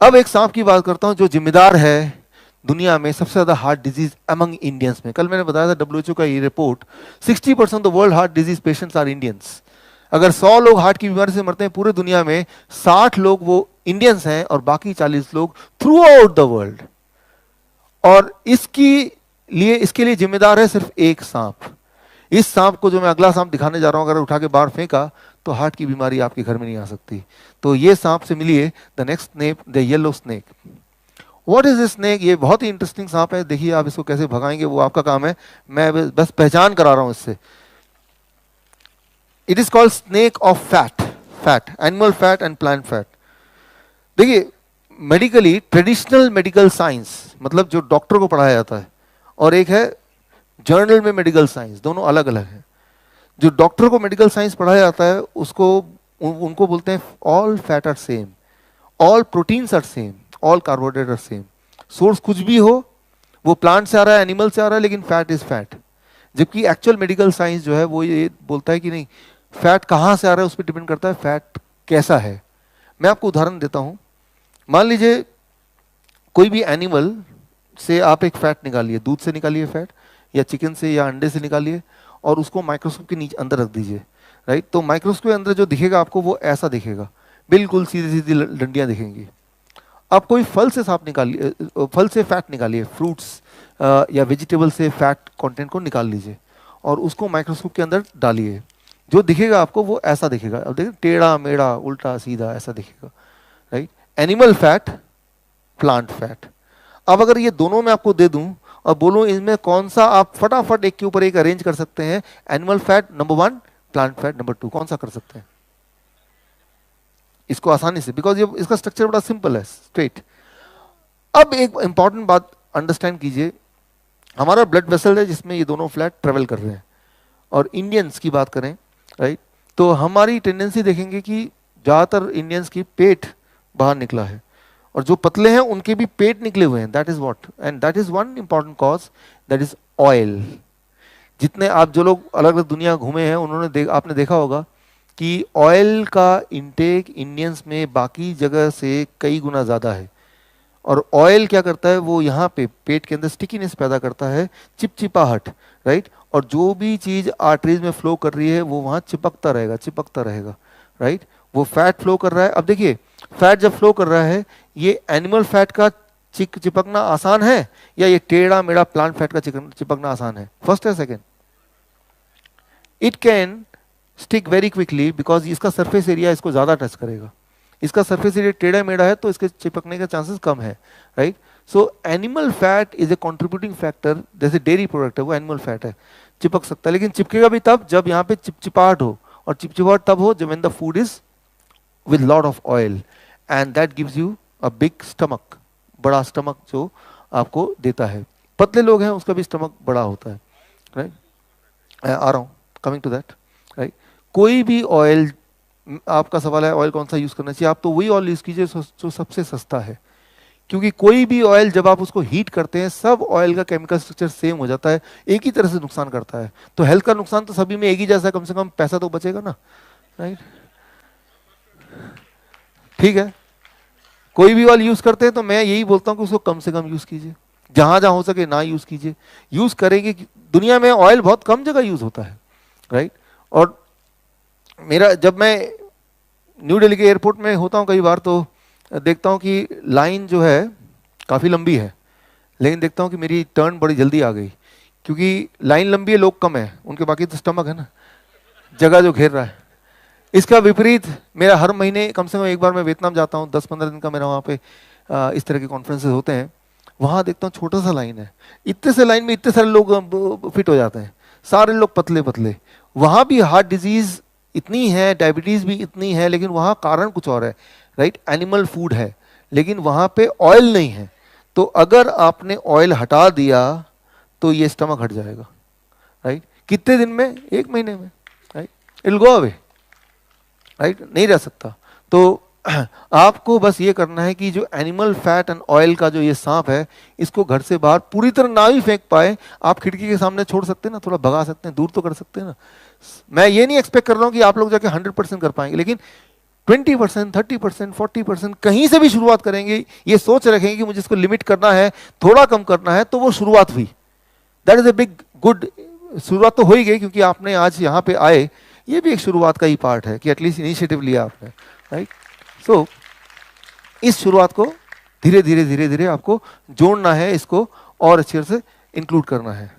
अब एक सांप की बात करता हूं जो जिम्मेदार है दुनिया में सबसे ज्यादा हार्ट डिजीज अमंग इंडियंस में। कल मैंने बताया था डब्ल्यूएचओ का ये रिपोर्ट, 60% of the world heart disease patients are Indians. अगर 100 लोग हार्ट की बीमारी से मरते हैं पूरे दुनिया में, 60 लोग वो इंडियंस हैं और बाकी 40 लोग थ्रू आउट द वर्ल्ड। और इसके लिए जिम्मेदार है सिर्फ एक सांप। इस सांप को जो मैं अगला सांप दिखाने जा रहा हूं, अगर उठा के बाहर फेंका तो हार्ट की बीमारी आपके घर में नहीं आ सकती। तो ये सांप से मिलिए, the next snake, the yellow snake. What is this snake? ये बहुत ही इंटरेस्टिंग सांप है। देखिए आप इसको कैसे भगाएंगे वो आपका काम है, मैं बस पहचान करा रहा हूं इससे। It is called snake of fat, fat, animal fat and plant fat. देखिए मेडिकली, ट्रेडिशनल मेडिकल साइंस मतलब जो डॉक्टर को पढ़ाया जाता है, और एक है जर्नल में मेडिकल साइंस, दोनों अलग अलग है। जो डॉक्टर को मेडिकल साइंस पढ़ाया जाता है उसको उनको बोलते हैं all fat are same, all proteins are same, all carbohydrate are same. Source कुछ भी हो, वो प्लांट से आ रहा है, एनिमल से आ रहा है, लेकिन फैट इज फैट। जबकि एक्चुअल मेडिकल साइंस जो है वो ये बोलता है कि नहीं, फैट कहाँ से आ रहा है उस पर डिपेंड करता है फैट कैसा है। मैं आपको उदाहरण देता हूँ। मान लीजिए कोई भी एनिमल से आप एक फैट निकालिए, दूध से निकालिए फैट, या चिकन से या अंडे से निकालिए, और उसको माइक्रोस्कोप के नीचे अंदर रख दीजिए, राइट। तो माइक्रोस्कोप के अंदर जो दिखेगा आपको वो ऐसा दिखेगा, बिल्कुल सीधी सीधी डंडियां दिखेंगी। आप कोई फल से सांप निकालिए, फल से फैट निकालिए, फ्रूट्स या वेजिटेबल से फैट कंटेंट को निकाल लीजिए और उसको माइक्रोस्कोप के अंदर डालिए। जो दिखेगा आपको वो ऐसा दिखेगा। अब देखिए टेढ़ा मेढ़ा उल्टा सीधा ऐसा दिखेगा, right. Animal fat, plant fat. अब अगर ये दोनों मैं आपको दे दूं और बोलूं इनमें कौन सा आप फटाफट एक के ऊपर एक अरेंज कर सकते हैं, animal fat number 1, plant fat number 2, कौन सा कर सकते हैं इसको आसानी से? बिकॉज ये इसका स्ट्रक्चर बड़ा सिंपल है, स्ट्रेट। अब एक इंपॉर्टेंट बात अंडरस्टैंड कीजिए, हमारा ब्लड वेसल है जिसमें ये दोनों फ्लैट ट्रेवल कर रहे हैं। और इंडियंस की बात करें, राइट, तो हमारी टेंडेंसी देखेंगे कि ज्यादातर इंडियंस की पेट बाहर निकला है, और जो पतले हैं उनके भी पेट निकले हुए हैं। That is what, and that is one important cause, that is oil. जितने आप जो लोग अलग अलग दुनिया घूमे हैं उन्होंने आपने देखा होगा कि ऑयल का इंटेक इंडियंस में बाकी जगह से कई गुना ज़्यादा है। और ऑयल क्या करता है, वो यहाँ पे पेट के अंदर स्टिकीनेस पैदा करता है, चिपचिपाहट, राइट। और जो भी चीज़ आर्टरीज में फ्लो कर रही है वो वहाँ चिपकता रहेगा, चिपकता रहेगा, राइट। वो फैट फ्लो कर रहा है। अब देखिए फैट जब फ्लो कर रहा है, ये एनिमल फैट का चिपकना आसान है या ये टेढ़ा मेढ़ा प्लांट फैट का चिपकना आसान है? फर्स्ट है second? It can stick very quickly because इसका सरफेस एरिया इसको ज्यादा टच करेगा। इसका सरफेस एरिया टेढ़ा मेढ़ा है तो इसके चिपकने के चांसेस कम है, right. So animal fat is a contributing factor. जैसे डेयरी प्रोडक्ट है वो एनिमल फैट है, चिपक सकता है, लेकिन चिपकेगा भी तब जब यहाँ पे चिपचिपाहट हो, और चिपचिपाहट तब हो जब when the food is with lot of oil, and that gives you a big stomach, बड़ा स्टमक जो आपको देता है। पतले लोग हैं उसका भी स्टमक बड़ा होता है, राइट। आ रहा हूँ, कमिंग टू दैट, राइट। कोई भी ऑयल, आपका सवाल है ऑयल कौन सा यूज करना चाहिए, आप तो वही ऑयल यूज कीजिए जो सबसे सस्ता है। क्योंकि कोई भी ऑयल जब आप उसको हीट करते हैं सब ऑयल का केमिकल स्ट्रक्चर सेम हो जाता है, एक ही तरह से नुकसान करता है। तो हेल्थ का नुकसान तो सभी में एक ही जैसा है, कम से कम पैसा तो बचेगा ना, राइट। ठीक है, कोई भी ऑयल यूज करते हैं तो मैं यही बोलता हूँ कि उसको कम से कम यूज कीजिए, जहां जहां हो सके ना यूज कीजिए। यूज करेंगे, दुनिया में ऑयल बहुत कम जगह यूज होता है, राइट। और मेरा, जब मैं न्यू दिल्ली के एयरपोर्ट में होता हूँ कई बार, तो देखता हूँ कि लाइन जो है काफ़ी लंबी है, लेकिन देखता हूँ कि मेरी टर्न बड़ी जल्दी आ गई, क्योंकि लाइन लंबी है, लोग कम है, उनके बाकी तो स्टमक है ना, जगह जो घेर रहा है। इसका विपरीत मेरा हर महीने कम से कम एक बार मैं वियतनाम जाता हूँ, 10-15 दिन का मेरा वहाँ पे इस तरह के कॉन्फ्रेंसेज होते हैं। वहाँ देखता हूँ छोटा सा लाइन है, इतने से लाइन में इतने सारे लोग फिट हो जाते हैं, सारे लोग पतले पतले। वहाँ भी हार्ट डिजीज इतनी है, डायबिटीज भी इतनी है, लेकिन वहाँ कारण कुछ और है, राइट। एनिमल फूड है लेकिन वहाँ पे ऑयल नहीं है। तो अगर आपने ऑयल हटा दिया तो ये स्टमक हट जाएगा, राइट। कितने दिन में? 1 महीने में, right. It will go away, right, नहीं रह सकता। तो आपको बस ये करना है कि जो एनिमल फैट एंड ऑयल का जो ये सांप है, इसको घर से बाहर पूरी तरह ना भी फेंक पाए, आप खिड़की के सामने छोड़ सकते हैं ना, थोड़ा भगा सकते हैं, दूर तो कर सकते हैं ना। मैं ये नहीं एक्सपेक्ट कर रहा हूँ कि आप लोग जाके 100% कर पाएंगे, लेकिन 20%, 30%, 40%, कहीं से भी शुरुआत करेंगे, ये सोच रखेंगे कि मुझे इसको लिमिट करना है, थोड़ा कम करना है, तो वो शुरुआत हुई। That is a big good, शुरुआत तो हो ही गई, क्योंकि आपने आज यहाँ पे आए, ये भी एक शुरुआत का ही पार्ट है कि एटलीस्ट इनिशिएटिव लिया आपने, राइट। सो इस शुरुआत को धीरे धीरे धीरे धीरे आपको जोड़ना है, इसको और अच्छे से इंक्लूड करना है।